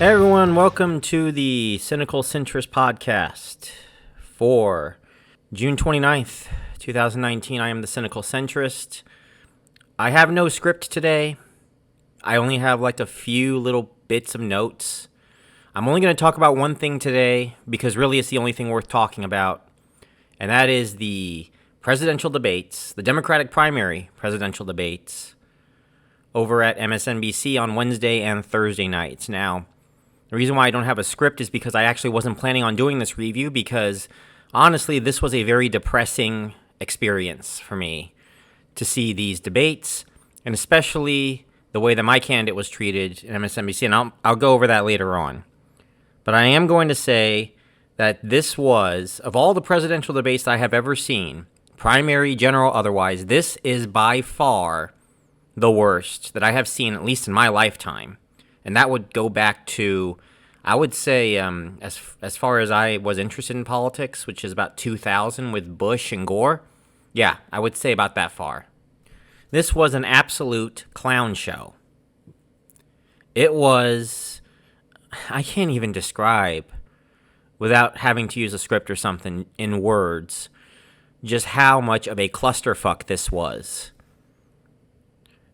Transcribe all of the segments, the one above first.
Hey everyone, welcome to the Cynical Centrist podcast for June 29th, 2019. I am the Cynical Centrist. I have no script today. I only have like a few little bits of notes. I'm only going to talk about one thing today because really it's the only thing worth talking about, and that is the presidential debates, the Democratic primary presidential debates over at MSNBC on Wednesday and Thursday nights. Now, the reason why I don't have a script is because I actually wasn't planning on doing this review because, honestly, this was a very depressing experience for me to see these debates, and especially the way that my candidate was treated in MSNBC, and I'll go over that later on. But I am going to say that this was, of all the presidential debates I have ever seen, primary, general, otherwise, this is by far the worst that I have seen, at least in my lifetime. And that would go back to, I would say, as far as I was interested in politics, which is about 2000 with Bush and Gore. Yeah, I would say about that far. This was an absolute clown show. It was, I can't even describe, without having to use a script or something in words, just how much of a clusterfuck this was.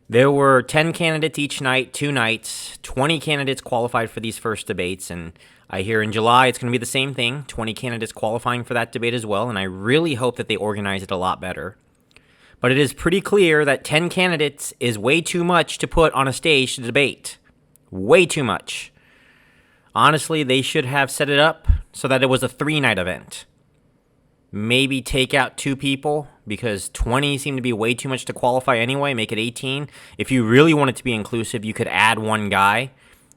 There were 10 candidates each night, 2 nights. 20 candidates qualified for these first debates, and I hear in July it's going to be the same thing, 20 candidates qualifying for that debate as well, and I really hope that they organize it a lot better. But it is pretty clear that 10 candidates is way too much to put on a stage to debate. Way too much. Honestly, they should have set it up so that it was a 3-night event. Maybe take out 2 people, because 20 seemed to be way too much to qualify anyway. Make it 18. If you really want it to be inclusive, you could add 1 guy.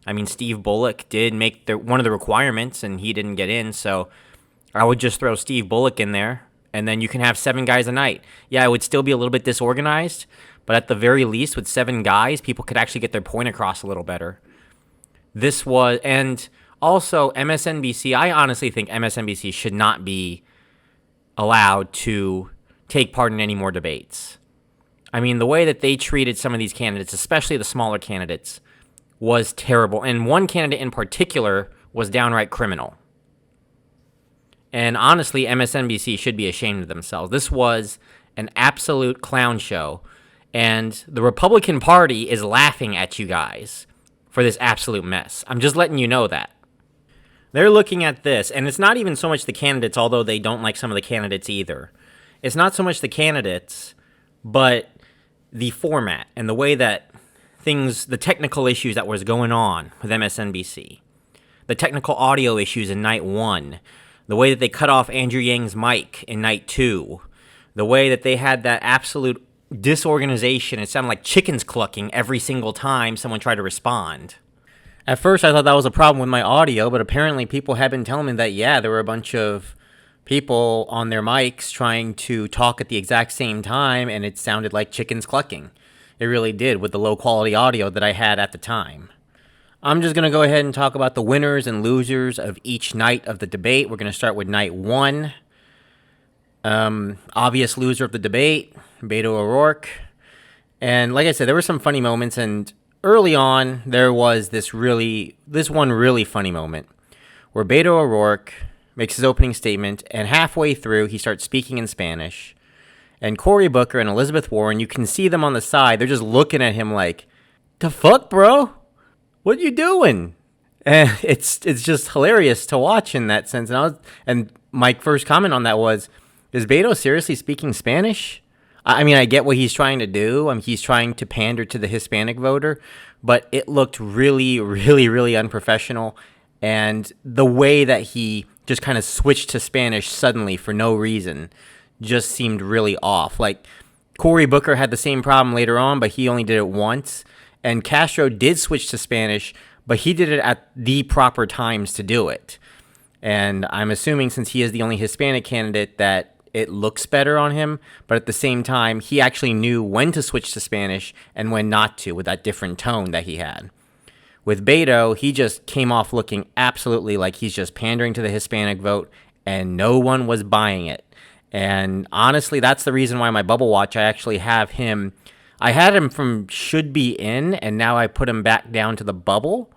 I mean, Steve Bullock did make one of the requirements, and he didn't get in, so I would just throw Steve Bullock in there, and then you can have 7 guys a night. Yeah, it would still be a little bit disorganized, but at the very least, with 7 guys, people could actually get their point across a little better. This was, and also MSNBC, I honestly think MSNBC should not be allowed to take part in any more debates. I mean, the way that they treated some of these candidates, especially the smaller candidates, was terrible. And one candidate in particular was downright criminal. And honestly, MSNBC should be ashamed of themselves. This was an absolute clown show. And the Republican Party is laughing at you guys for this absolute mess. I'm just letting you know that. They're looking at this, and it's not even so much the candidates, although they don't like some of the candidates either. It's not so much the candidates, but the format and the way that things, the technical issues that was going on with MSNBC, the technical audio issues in night 1, the way that they cut off Andrew Yang's mic in night 2, the way that they had that absolute disorganization. It sounded like chickens clucking every single time someone tried to respond. At first, I thought that was a problem with my audio, but apparently people have been telling me that, yeah, there were a bunch of people on their mics trying to talk at the exact same time, and it sounded like chickens clucking. It really did with the low-quality audio that I had at the time. I'm just going to go ahead and talk about the winners and losers of each night of the debate. We're going to start with night 1. Obvious loser of the debate, Beto O'Rourke. And like I said, there were some funny moments, and early on, there was this one really funny moment where Beto O'Rourke makes his opening statement, and halfway through, he starts speaking in Spanish. And Cory Booker and Elizabeth Warren, you can see them on the side. They're just looking at him like, "The fuck, bro? What you doing?" And it's just hilarious to watch in that sense. And my first comment on that was, is Beto seriously speaking Spanish? I mean, I get what he's trying to do. He's trying to pander to the Hispanic voter, but it looked really, really, really unprofessional. And the way that he just kind of switched to Spanish suddenly for no reason just seemed really off. Like, Cory Booker had the same problem later on, but he only did it once. And Castro did switch to Spanish, but he did it at the proper times to do it. And I'm assuming since he is the only Hispanic candidate that it looks better on him, but at the same time, he actually knew when to switch to Spanish and when not to with that different tone that he had. With Beto, he just came off looking absolutely like he's just pandering to the Hispanic vote, and no one was buying it. And honestly, that's the reason why my Bubble Watch, I actually have him. I had him from should be in, and now I put him back down to the bubble.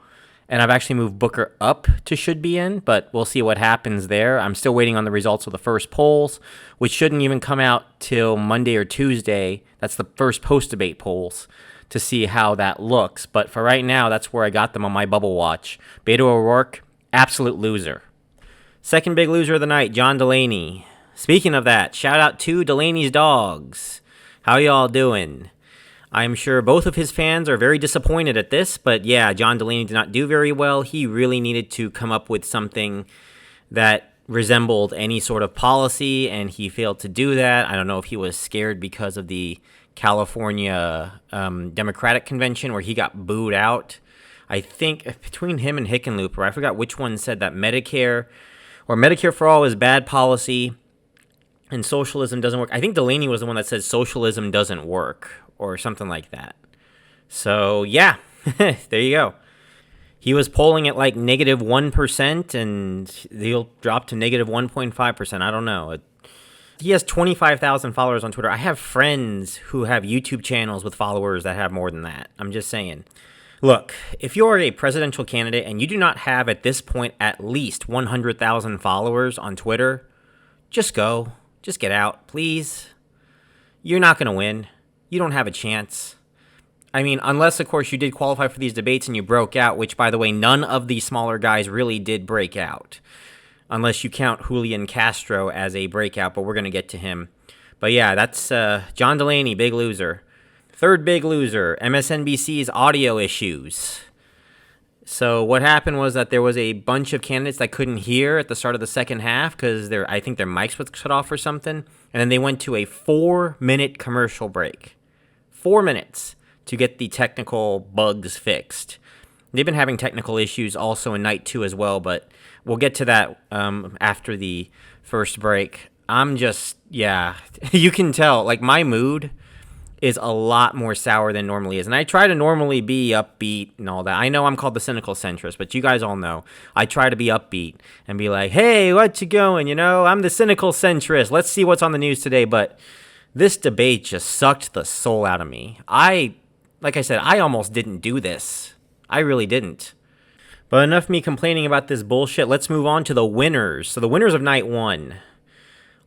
And I've actually moved Booker up to should be in, but we'll see what happens there. I'm still waiting on the results of the first polls, which shouldn't even come out till Monday or Tuesday. That's the first post-debate polls to see how that looks. But for right now, that's where I got them on my bubble watch. Beto O'Rourke, absolute loser. Second big loser of the night, John Delaney. Speaking of that, shout out to Delaney's dogs. How y'all doing? I'm sure both of his fans are very disappointed at this, but yeah, John Delaney did not do very well. He really needed to come up with something that resembled any sort of policy, and he failed to do that. I don't know if he was scared because of the California Democratic Convention where he got booed out. I think between him and Hickenlooper, I forgot which one said that Medicare for all is bad policy and socialism doesn't work. I think Delaney was the one that said socialism doesn't work or something like that. So, yeah, there you go. He was polling at like negative 1%, and he'll drop to negative 1.5%. I don't know. He has 25,000 followers on Twitter. I have friends who have YouTube channels with followers that have more than that. I'm just saying. Look, if you're a presidential candidate and you do not have at this point at least 100,000 followers on Twitter, just go. Just get out, please. You're not going to win. You don't have a chance. I mean, unless, of course, you did qualify for these debates and you broke out, which, by the way, none of the smaller guys really did break out, unless you count Julian Castro as a breakout, but we're going to get to him. But yeah, that's John Delaney, big loser. Third big loser, MSNBC's audio issues. So what happened was that there was a bunch of candidates that couldn't hear at the start of the second half because I think their mics was cut off or something, and then they went to a 4-minute commercial break. 4 minutes to get the technical bugs fixed. They've been having technical issues also in night 2 as well, but we'll get to that after the first break. I'm just, yeah, you can tell, like, my mood is a lot more sour than normally is. And I try to normally be upbeat and all that. I know I'm called the Cynical Centrist, but you guys all know I try to be upbeat and be like, hey, what you going? You know, I'm the Cynical Centrist. Let's see what's on the news today. But this debate just sucked the soul out of me. Like I said, I almost didn't do this. I really didn't. But enough of me complaining about this bullshit. Let's move on to the winners. So the winners of night 1.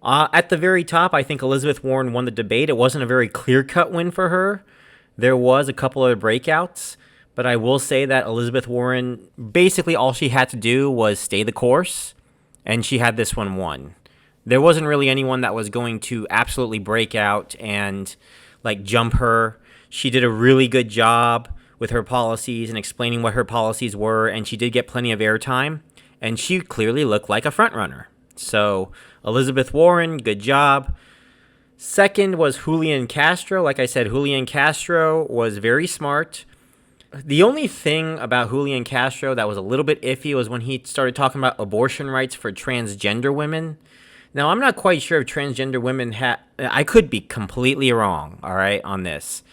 At the very top, I think Elizabeth Warren won the debate. It wasn't a very clear-cut win for her. There was a couple other breakouts, but I will say that Elizabeth Warren, basically all she had to do was stay the course, and she had this one won. There wasn't really anyone that was going to absolutely break out and, like, jump her. She did a really good job with her policies and explaining what her policies were, and she did get plenty of airtime, and she clearly looked like a frontrunner. So Elizabeth Warren, good job. Second was Julian Castro. Like I said, Julian Castro was very smart. The only thing about Julian Castro that was a little bit iffy was when he started talking about abortion rights for transgender women. Now, I'm not quite sure if transgender women I could be completely wrong, all right, on this.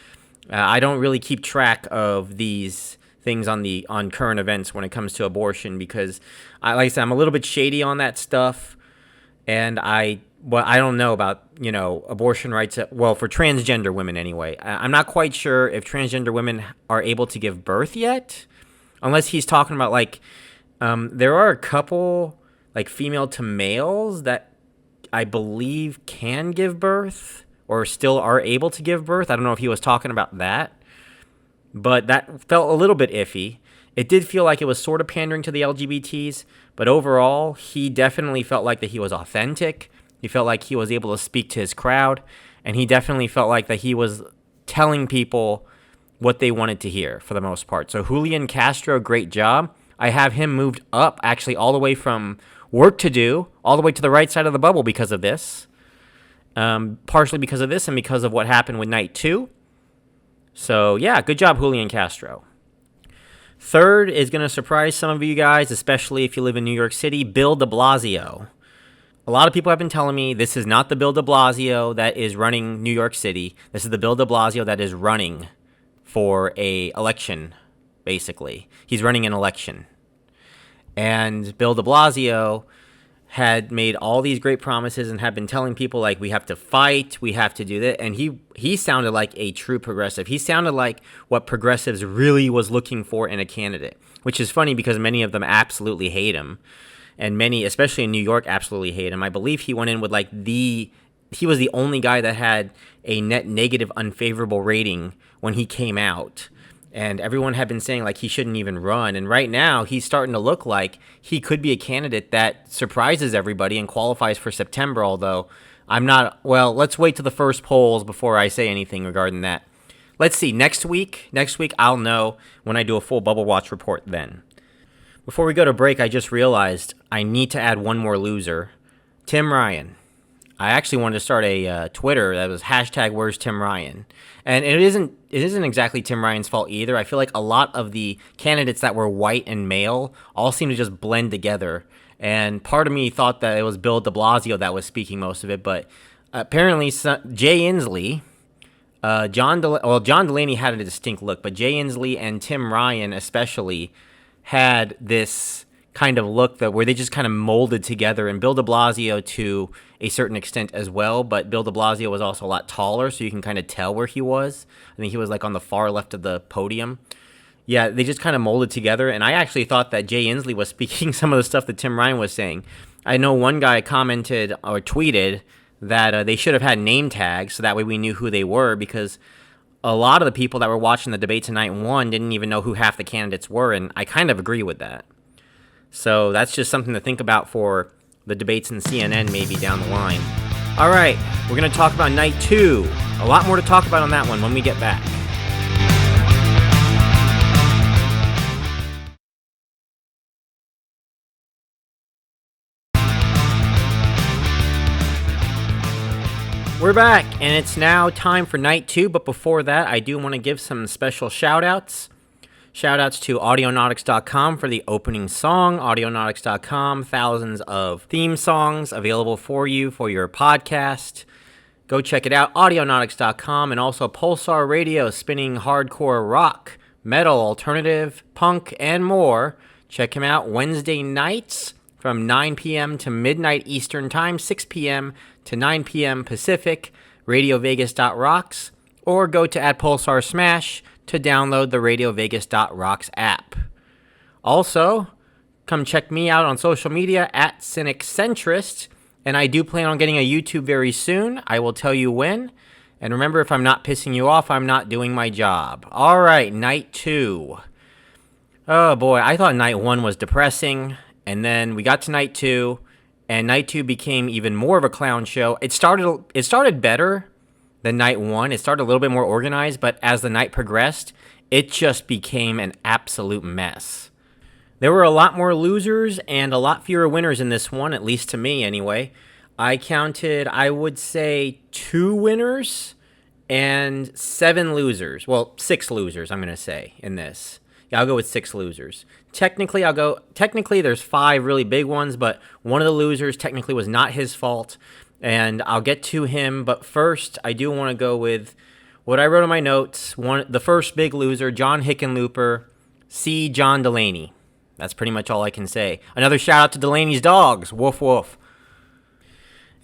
I don't really keep track of these things on current events when it comes to abortion because, like I said, I'm a little bit shady on that stuff, and I don't know about, abortion rights, for transgender women anyway. I'm not quite sure if transgender women are able to give birth yet, unless he's talking about, there are a couple, female to males that I believe can give birth or still are able to give birth. I don't know if he was talking about that. But that felt a little bit iffy. It did feel like it was sort of pandering to the LGBTs, but overall, he definitely felt like that he was authentic. He felt like he was able to speak to his crowd, and he definitely felt like that he was telling people what they wanted to hear for the most part. So Julian Castro, great job. I have him moved up actually all the way from work to do, all the way to the right side of the bubble because of this. Partially because of this and because of what happened with night 2. So, yeah, good job, Julian Castro. Third is going to surprise some of you guys, especially if you live in New York City, Bill de Blasio. A lot of people have been telling me this is not the Bill de Blasio that is running New York City. This is the Bill de Blasio that is running for a election, basically. He's running an election. And Bill de Blasio had made all these great promises and had been telling people, we have to fight, we have to do that. And he sounded like a true progressive. He sounded like what progressives really was looking for in a candidate. which is funny because many of them absolutely hate him. And many, especially in New York, absolutely hate him. I believe he went in with he was the only guy that had a net negative unfavorable rating when he came out. And everyone had been saying he shouldn't even run. And right now he's starting to look like he could be a candidate that surprises everybody and qualifies for September. Although let's wait till the first polls before I say anything regarding that. Let's see. Next week I'll know when I do a full Bubble Watch report then. Before we go to break, I just realized I need to add one more loser. Tim Ryan. I actually wanted to start a Twitter that was #Where's Tim Ryan, and it isn't exactly Tim Ryan's fault either. I feel like a lot of the candidates that were white and male all seem to just blend together, and part of me thought that it was Bill de Blasio that was speaking most of it, but apparently Jay Inslee, John Delaney had a distinct look, but Jay Inslee and Tim Ryan especially had this kind of look where they just kind of molded together, and Bill de Blasio to a certain extent as well, but Bill de Blasio was also a lot taller, so you can kind of tell where he was. I think he was on the far left of the podium. Yeah, they just kind of molded together, and I actually thought that Jay Inslee was speaking some of the stuff that Tim Ryan was saying. I know one guy commented or tweeted that they should have had name tags, so that way we knew who they were, because a lot of the people that were watching the debate tonight didn't even know who half the candidates were, and I kind of agree with that. So that's just something to think about for the debates in CNN maybe down the line. All right, we're going to talk about night 2. A lot more to talk about on that one when we get back. We're back, and it's now time for night 2, but before that, I do want to give some special shout-outs. Shout-outs to Audionautics.com for the opening song. Audionautics.com, thousands of theme songs available for you for your podcast. Go check it out, Audionautics.com, and also Pulsar Radio, spinning hardcore rock, metal, alternative, punk, and more. Check him out Wednesday nights from 9 p.m. to midnight Eastern Time, 6 p.m. to 9 p.m. Pacific, radiovegas.rocks, or go to @Pulsar Smash to download the radiovegas.rocks app. Also, come check me out on social media @Cynical Centrist, and I do plan on getting a YouTube very soon. I will tell you when. And remember, if I'm not pissing you off, I'm not doing my job. All right, night 2. Oh boy, I thought night 1 was depressing, and then we got to night 2, and night 2 became even more of a clown show. It started better than night 1. It started a little bit more organized, but as the night progressed, it just became an absolute mess. There were a lot more losers and a lot fewer winners in this one, at least to me anyway. I counted, I would say, 2 winners and 7 losers. Well, 6 losers, I'm going to say, in this. Yeah, I'll go with 6 losers. Technically, there's 5 really big ones, but one of the losers technically was not his fault. And I'll get to him, but first, I do want to go with what I wrote in my notes. The first big loser, John Hickenlooper, C. John Delaney. That's pretty much all I can say. Another shout out to Delaney's dogs. Woof, woof.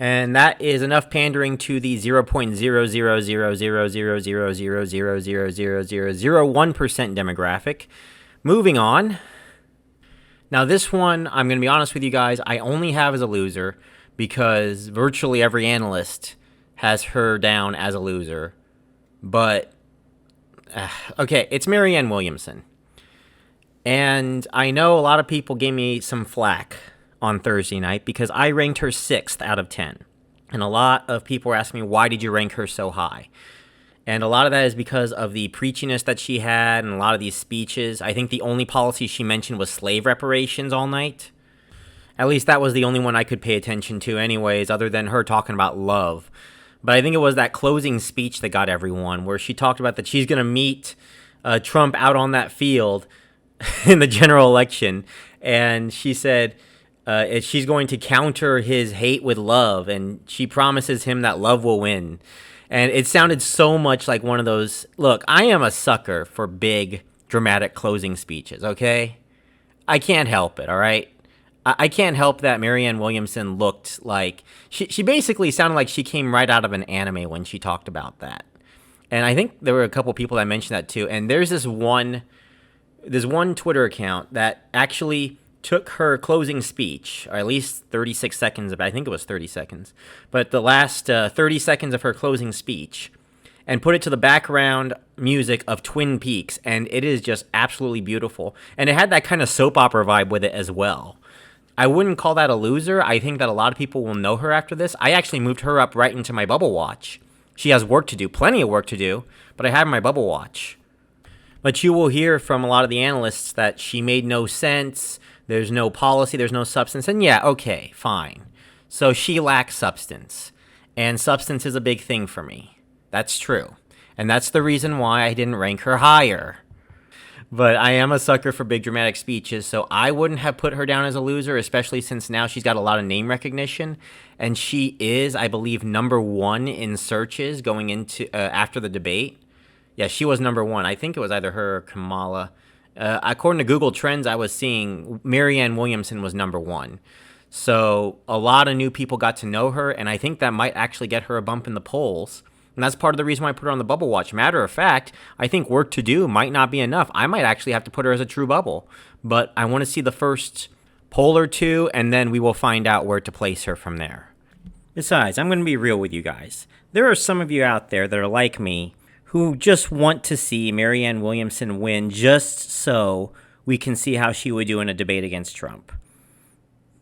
And that is enough pandering to the 0.0000000000001% demographic. Moving on. Now, this one, I'm going to be honest with you guys, I only have as a loser because virtually every analyst has her down as a loser. But, okay, it's Marianne Williamson. And I know a lot of people gave me some flack on Thursday night because I ranked her 6th out of 10. And a lot of people were asking me, why did you rank her so high? And a lot of that is because of the preachiness that she had and a lot of these speeches. I think the only policy she mentioned was slave reparations all night. At least that was the only one I could pay attention to anyways, other than her talking about love. But I think it was that closing speech that got everyone, where she talked about that she's going to meet Trump out on that field in the general election. And she said she's going to counter his hate with love, and she promises him that love will win. And it sounded so much like one of those, look, I am a sucker for big, dramatic closing speeches, okay? I can't help it, all right? I can't help that Marianne Williamson looked like, she basically sounded like she came right out of an anime when she talked about that. And I think there were a couple people that mentioned that too. And there's this one there's one Twitter account that actually took her closing speech, or at least 36 seconds of it. I think it was 30 seconds, but the last 30 seconds of her closing speech, and put it to the background music of Twin Peaks, and it is just absolutely beautiful. And it had that kind of soap opera vibe with it as well. I wouldn't call that a loser. I think that a lot of people will know her after this. I actually moved her up right into my bubble watch. She has work to do, plenty of work to do, but I have my bubble watch. But you will hear from a lot of the analysts that she made no sense, there's no policy, there's no substance, and yeah, okay, fine. So she lacks substance, and substance is a big thing for me. That's true. And that's the reason why I didn't rank her higher. But I am a sucker for big dramatic speeches, so I wouldn't have put her down as a loser, especially since now she's got a lot of name recognition, and she is, I believe, #1 in searches going into after the debate. Yeah, she was #1. I think it was either her or Kamala. According to Google Trends, I was seeing Marianne Williamson was #1. So a lot of new people got to know her, and I think that might actually get her a bump in the polls. And that's part of the reason why I put her on the bubble watch. Matter of fact, I think work to do might not be enough. I might actually have to put her as a true bubble. But I want to see the first poll or two, and then we will find out where to place her from there. Besides, I'm going to be real with you guys. There are some of you out there that are like me who just want to see Marianne Williamson win just so we can see how she would do in a debate against Trump.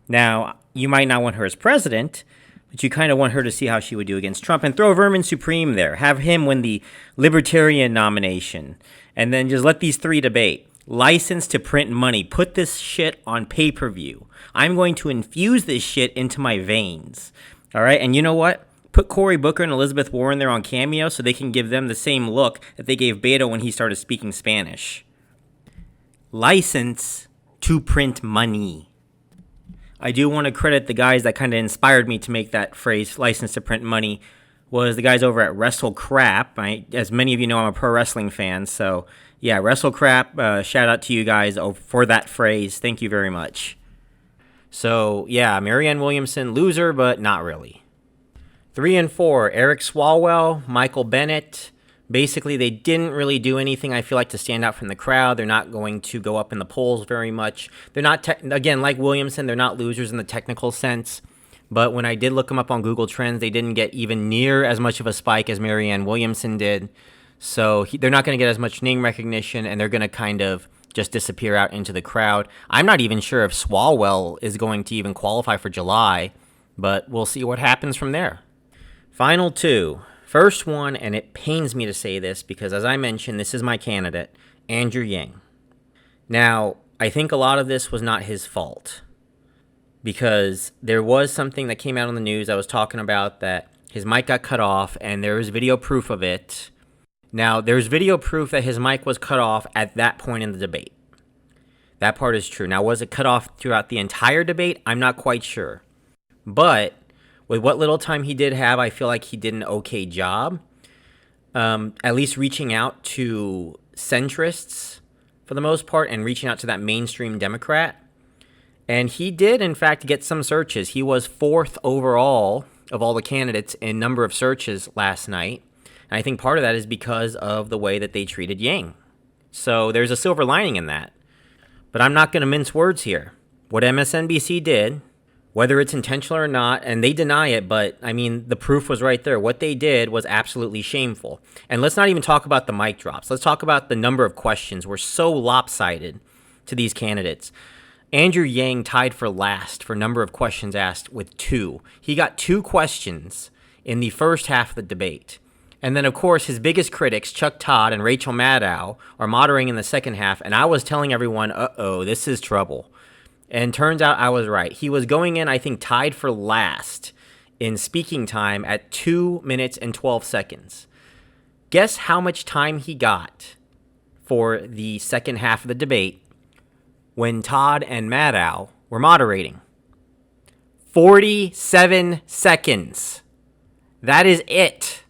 Now, you might not want her as president, but you kind of want her to see how she would do against Trump, and throw Vermin Supreme there. Have him win the Libertarian nomination, and then just let these three debate. License to print money. Put this shit on pay-per-view. I'm going to infuse this shit into my veins. All right, and you know what? Put Cory Booker and Elizabeth Warren there on Cameo so they can give them the same look that they gave Beto when he started speaking Spanish. License to print money. I do want to credit the guys that kind of inspired me to make that phrase, license to print money, was the guys over at Wrestle Crap. As many of you know, I'm a pro wrestling fan, so yeah, Wrestle Crap, shout out to you guys for that phrase. Thank you very much. So yeah, Marianne Williamson, loser, but not really. 3 and 4, Eric Swalwell, Michael Bennett. Basically, they didn't really do anything, I feel like, to stand out from the crowd. They're not going to go up in the polls very much. They're not, again, like Williamson, they're not losers in the technical sense. But when I did look them up on Google Trends, they didn't get even near as much of a spike as Marianne Williamson did. So they're not going to get as much name recognition, and they're going to kind of just disappear out into the crowd. I'm not even sure if Swalwell is going to even qualify for July, but we'll see what happens from there. Final two. First one, and it pains me to say this because, as I mentioned, this is my candidate, Andrew Yang. Now, I think a lot of this was not his fault because there was something that came out on the news. I was talking about that his mic got cut off, and there was video proof of it. Now, there's video proof that his mic was cut off at that point in the debate. That part is true. Now, was it cut off throughout the entire debate? I'm not quite sure. But with what little time he did have, I feel like he did an okay job, at least reaching out to centrists for the most part and reaching out to that mainstream Democrat. And he did, in fact, get some searches. He was 4th overall of all the candidates in number of searches last night. And I think part of that is because of the way that they treated Yang. So there's a silver lining in that. But I'm not going to mince words here. What MSNBC did, whether it's intentional or not, and they deny it, but, I mean, the proof was right there. What they did was absolutely shameful. And let's not even talk about the mic drops. Let's talk about the number of questions were so lopsided to these candidates. Andrew Yang tied for last for number of questions asked with 2. He got 2 questions in the first half of the debate. And then, of course, his biggest critics, Chuck Todd and Rachel Maddow, are moderating in the second half. And I was telling everyone, uh-oh, this is trouble. And turns out I was right. He was going in, I think, tied for last in speaking time at 2 minutes and 12 seconds. Guess how much time he got for the second half of the debate when Todd and Maddow were moderating? 47 seconds. That is it.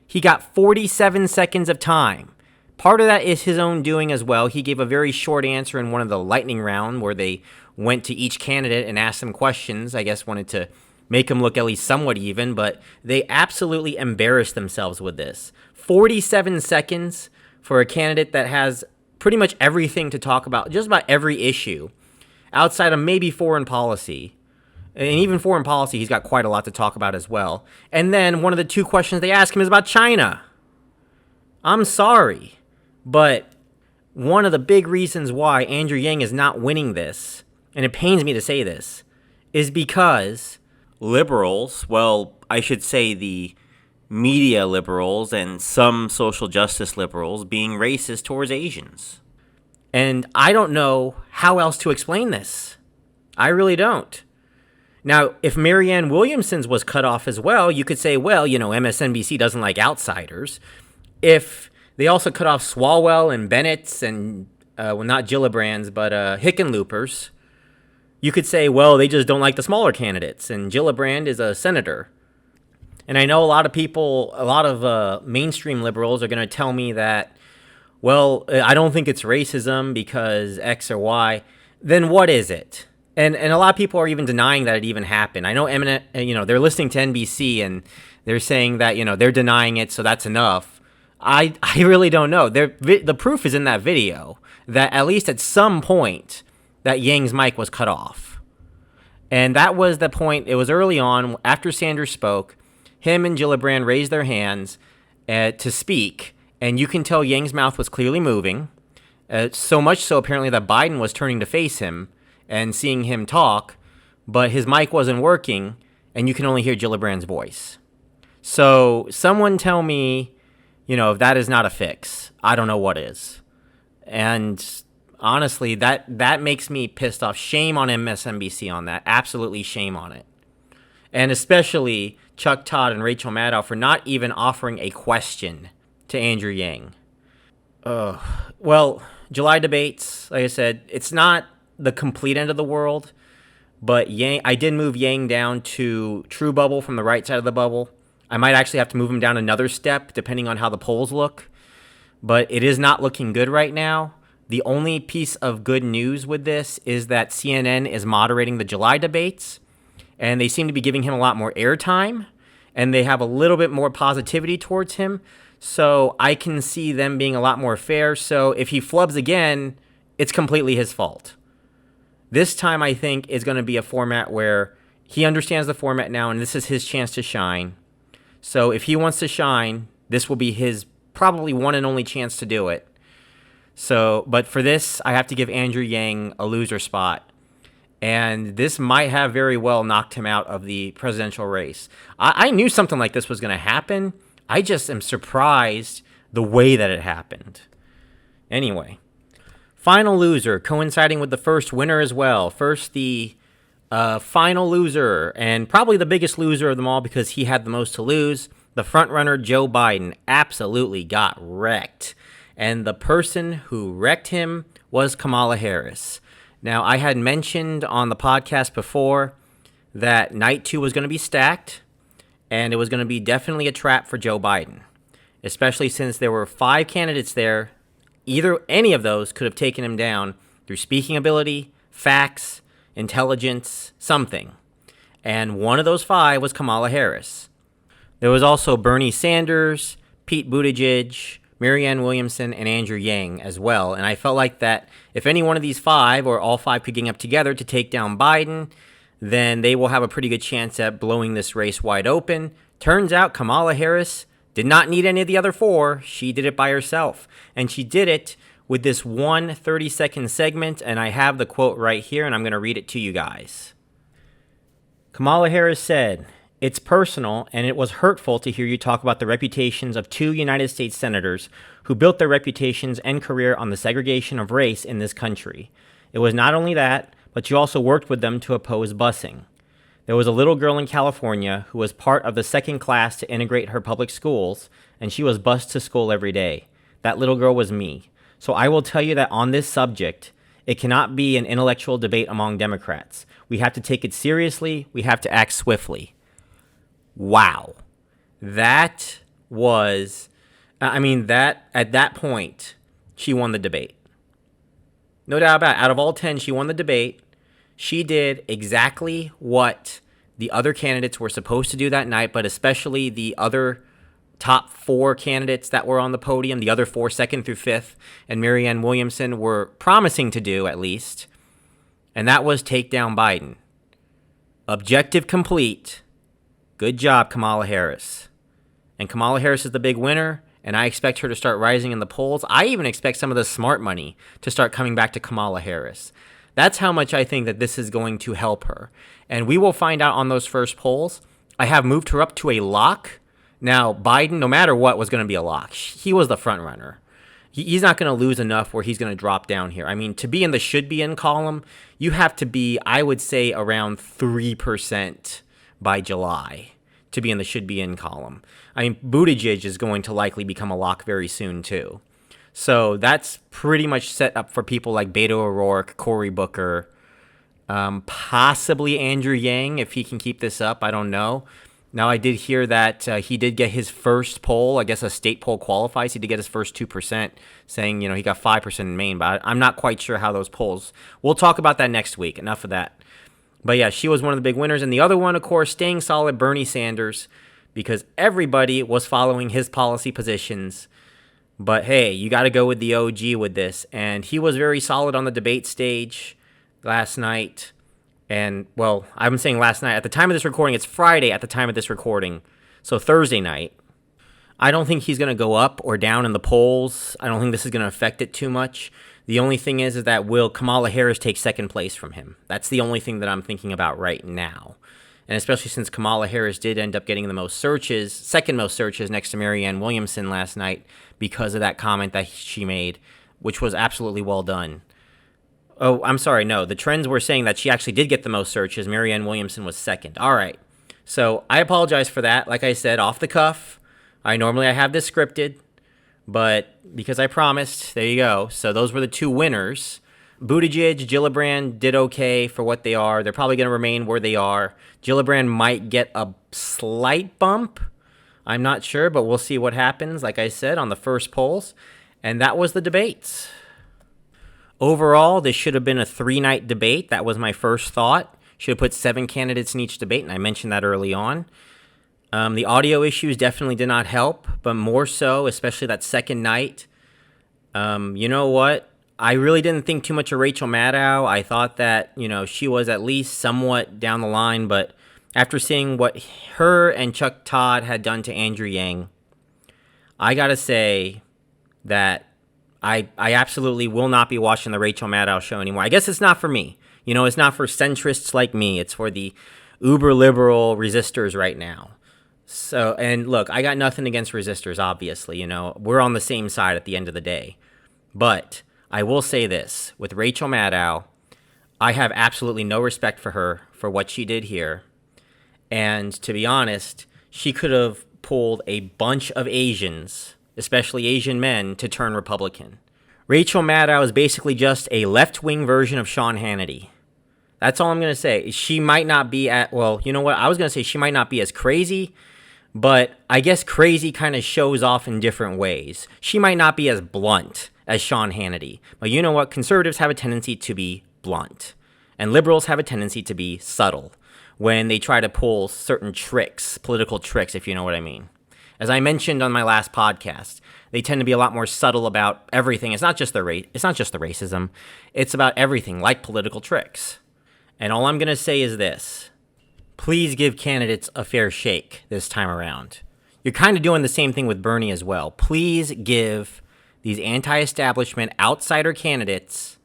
He got 47 seconds of time. Part of that is his own doing as well. He gave a very short answer in one of the lightning round where they went to each candidate and asked them questions. I guess wanted to make them look at least somewhat even, but they absolutely embarrassed themselves with this. 47 seconds for a candidate that has pretty much everything to talk about, just about every issue, outside of maybe foreign policy. And even foreign policy, he's got quite a lot to talk about as well. And then one of the two questions they ask him is about China. I'm sorry, but one of the big reasons why Andrew Yang is not winning this, and it pains me to say this, is because liberals, well, I should say the media liberals and some social justice liberals, being racist towards Asians. And I don't know how else to explain this. I really don't. Now, if Marianne Williamson's was cut off as well, you could say, well, MSNBC doesn't like outsiders. If they also cut off Swalwell and Bennett's and, not Gillibrand's, but Hickenlooper's, you could say, well, they just don't like the smaller candidates, and Gillibrand is a senator. And I know a lot of mainstream liberals are going to tell me that, well, I don't think it's racism because X or Y. Then what is it? And a lot of people are even denying that it even happened. I know they're listening to NBC and they're saying that, they're denying it, so that's enough. I really don't know. The proof is in that video that at least at some point that Yang's mic was cut off. And that was the point. It was early on after Sanders spoke. Him and Gillibrand raised their hands to speak, and you can tell Yang's mouth was clearly moving, so much so apparently that Biden was turning to face him and seeing him talk, but his mic wasn't working, and you can only hear Gillibrand's voice. So someone tell me, if that is not a fix, I don't know what is. And honestly, that makes me pissed off. Shame on MSNBC on that. Absolutely shame on it. And especially Chuck Todd and Rachel Maddow for not even offering a question to Andrew Yang. Well, July debates, like I said, it's not the complete end of the world, but I did move Yang down to true bubble from the right side of the bubble. I might actually have to move him down another step depending on how the polls look, but it is not looking good right now. The only piece of good news with this is that CNN is moderating the July debates, and they seem to be giving him a lot more airtime, and they have a little bit more positivity towards him, so I can see them being a lot more fair. So if he flubs again, it's completely his fault. This time, I think, is going to be a format where he understands the format now, and this is his chance to shine. So if he wants to shine, this will be his probably one and only chance to do it. So, but for this, I have to give Andrew Yang a loser spot. And this might have very well knocked him out of the presidential race. I knew something like this was going to happen. I just am surprised the way that it happened. Anyway. Final loser, coinciding with the first winner as well. First, the final loser, and probably the biggest loser of them all because he had the most to lose. The frontrunner, Joe Biden, absolutely got wrecked. And the person who wrecked him was Kamala Harris. Now, I had mentioned on the podcast before that night 2 was going to be stacked, and it was going to be definitely a trap for Joe Biden, especially since there were 5 candidates there. Any of those could have taken him down through speaking ability, facts, intelligence, something. And one of those 5 was Kamala Harris. There was also Bernie Sanders, Pete Buttigieg, Marianne Williamson, and Andrew Yang as well. And I felt like that if any one of these 5 or all 5 could gang up together to take down Biden, then they will have a pretty good chance at blowing this race wide open. Turns out Kamala Harris did not need any of the other 4. She did it by herself. And she did it with this one 30-second segment. And I have the quote right here, and I'm going to read it to you guys. Kamala Harris said, "It's personal, and it was hurtful to hear you talk about the reputations of 2 United States senators who built their reputations and career on the segregation of race in this country. It was not only that, but you also worked with them to oppose busing. There was a little girl in California who was part of the second class to integrate her public schools, and she was bused to school every day. That little girl was me. So I will tell you that on this subject, it cannot be an intellectual debate among Democrats. We have to take it seriously. We have to act swiftly." Wow. That was, that at that point, she won the debate. No doubt about it. Out of all 10, she won the debate. She did exactly what the other candidates were supposed to do that night, but especially the other top 4 candidates that were on the podium, the other 4, second through fifth, and Marianne Williamson were promising to do at least, and that was take down Biden. Objective complete. Good job, Kamala Harris. And Kamala Harris is the big winner, and I expect her to start rising in the polls. I even expect some of the smart money to start coming back to Kamala Harris. That's how much I think that this is going to help her. And we will find out on those first polls. I have moved her up to a lock. Now, Biden, no matter what, was going to be a lock. He was the front runner. He's not going to lose enough where he's going to drop down here. I mean, to be in the should be in column, you have to be, I would say, around 3% by July to be in the should be in column. I mean, Buttigieg is going to likely become a lock very soon, too. So that's pretty much set up for people like Beto O'Rourke, Cory Booker, possibly Andrew Yang, if he can keep this up. I don't know. Now, I did hear that he did get his first poll. I guess a state poll qualifies. He did get his first 2%, saying, he got 5% in Maine. But I'm not quite sure how those polls. We'll talk about that next week. Enough of that. But yeah, she was one of the big winners. And the other one, of course, staying solid, Bernie Sanders, because everybody was following his policy positions. But hey, you got to go with the OG with this. And he was very solid on the debate stage last night. And, well, I'm saying last night. At the time of this recording, it's Friday at the time of this recording. So Thursday night. I don't think he's going to go up or down in the polls. I don't think this is going to affect it too much. The only thing is that will Kamala Harris take second place from him? That's the only thing that I'm thinking about right now. And especially since Kamala Harris did end up getting the most searches, second most searches next to Marianne Williamson last night because of that comment that she made, which was absolutely well done. Oh, I'm sorry, no. The trends were saying that she actually did get the most searches. Marianne Williamson was second. All right. So I apologize for that. Like I said, off the cuff. I have this scripted, but because I promised, there you go. So those were the 2 winners. Buttigieg, Gillibrand did okay for what they are. They're probably going to remain where they are. Gillibrand might get a slight bump. I'm not sure, but we'll see what happens, like I said, on the first polls. And that was the debates. Overall, this should have been a 3-night debate. That was my first thought. Should have put 7 candidates in each debate, and I mentioned that early on. The audio issues definitely did not help, but more so, especially that second night. You know what? I really didn't think too much of Rachel Maddow. I thought that, she was at least somewhat down the line, but after seeing what her and Chuck Todd had done to Andrew Yang, I got to say that I absolutely will not be watching the Rachel Maddow show anymore. I guess it's not for me. It's not for centrists like me. It's for the uber liberal resistors right now. So, and look, I got nothing against resistors, obviously. We're on the same side at the end of the day. But I will say this. With Rachel Maddow, I have absolutely no respect for her for what she did here. And to be honest, she could have pulled a bunch of Asians, especially Asian men, to turn Republican. Rachel Maddow is basically just a left-wing version of Sean Hannity. That's all I'm going to say. She might not be well, you know what? I was going to say she might not be as crazy, but I guess crazy kind of shows off in different ways. She might not be as blunt as Sean Hannity. But you know what? Conservatives have a tendency to be blunt, and liberals have a tendency to be subtle when they try to pull certain tricks, political tricks, if you know what I mean. As I mentioned on my last podcast, they tend to be a lot more subtle about everything. It's not just the racism. It's about everything, like political tricks. And all I'm going to say is this. Please give candidates a fair shake this time around. You're kind of doing the same thing with Bernie as well. Please give these anti-establishment outsider candidates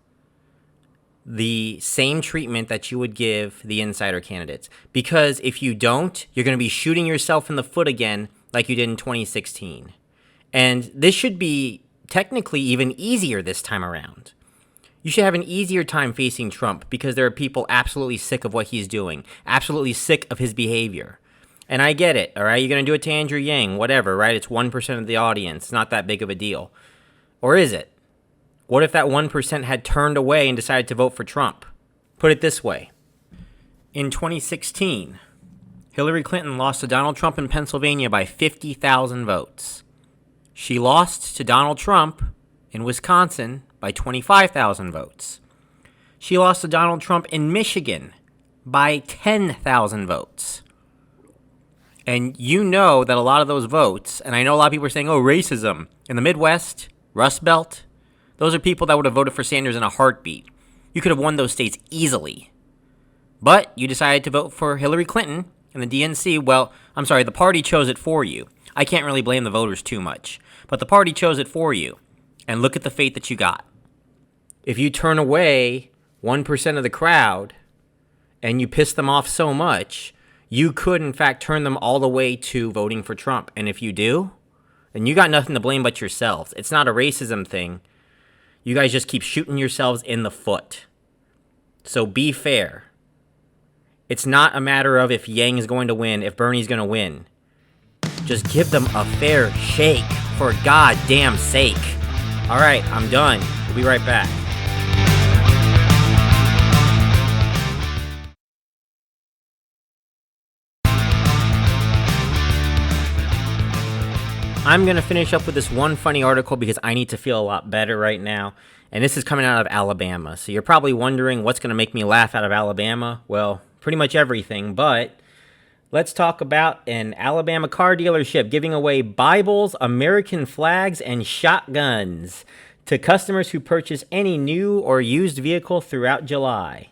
the same treatment that you would give the insider candidates. Because if you don't, you're going to be shooting yourself in the foot again like you did in 2016. And this should be technically even easier this time around. You should have an easier time facing Trump because there are people absolutely sick of what he's doing, absolutely sick of his behavior. And I get it, all right? You're going to do it to Andrew Yang, whatever, right? It's 1% of the audience. It's not that big of a deal. Or is it? What if that 1% had turned away and decided to vote for Trump? Put it this way. In 2016, Hillary Clinton lost to Donald Trump in Pennsylvania by 50,000 votes. She lost to Donald Trump in Wisconsin by 25,000 votes. She lost to Donald Trump in Michigan by 10,000 votes. And you know that a lot of those votes, and I know a lot of people are saying, oh, racism. In the Midwest, Rust Belt, those are people that would have voted for Sanders in a heartbeat. You could have won those states easily. But you decided to vote for Hillary Clinton and the DNC. Well, I'm sorry, the party chose it for you. I can't really blame the voters too much. But the party chose it for you. And look at the fate that you got. If you turn away 1% of the crowd and you piss them off so much, you could, in fact, turn them all the way to voting for Trump. And if you do, then you got nothing to blame but yourselves. It's not a racism thing. You guys just keep shooting yourselves in the foot. So be fair. It's not a matter of if Yang is going to win, if Bernie's going to win. Just give them a fair shake, for goddamn sake. All right, I'm done. We'll be right back. I'm going to finish up with this one funny article because I need to feel a lot better right now. And this is coming out of Alabama. So you're probably wondering what's going to make me laugh out of Alabama. Well, pretty much everything. But let's talk about an Alabama car dealership giving away Bibles, American flags, and shotguns to customers who purchase any new or used vehicle throughout July.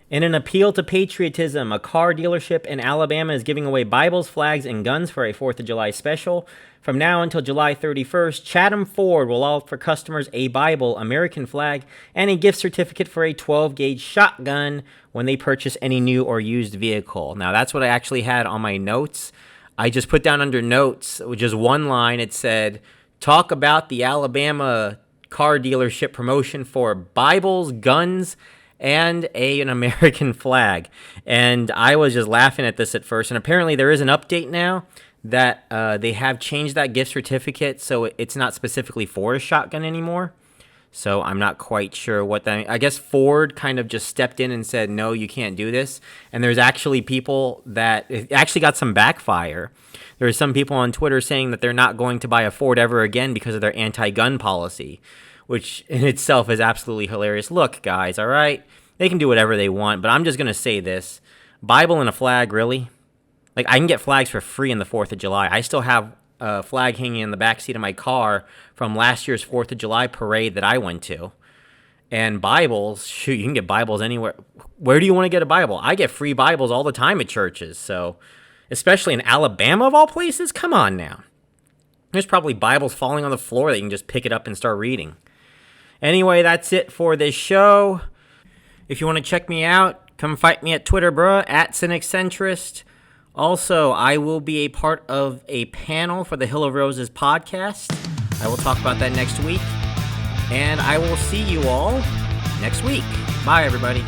In an appeal to patriotism, a car dealership in Alabama is giving away Bibles, flags, and guns for a 4th of July special. From now until July 31st, Chatham Ford will offer customers a Bible, American flag, and a gift certificate for a 12-gauge shotgun when they purchase any new or used vehicle. Now, that's what I actually had on my notes. I just put down under notes, just one line. It said, talk about the Alabama car dealership promotion for Bibles, guns, and an American flag. And I was just laughing at this at first. And apparently there is an update now that they have changed that gift certificate so it's not specifically for a shotgun anymore. So I'm not quite sure what that means. I guess Ford kind of just stepped in and said, no, you can't do this. And there's actually people that it actually got some backfire. There are some people on Twitter saying that they're not going to buy a Ford ever again because of their anti-gun policy, which in itself is absolutely hilarious. Look, guys, all right? They can do whatever they want, but I'm just going to say this. Bible and a flag, really? Like, I can get flags for free in the 4th of July. I still have a flag hanging in the backseat of my car from last year's 4th of July parade that I went to. And Bibles, shoot, you can get Bibles anywhere. Where do you want to get a Bible? I get free Bibles all the time at churches, so especially in Alabama of all places? Come on now. There's probably Bibles falling on the floor that you can just pick it up and start reading. Anyway, that's it for this show. If you want to check me out, come fight me at Twitter, bruh, at Cynical Centrist. Also, I will be a part of a panel for the Hill of Roses podcast. I will talk about that next week. And I will see you all next week. Bye, everybody.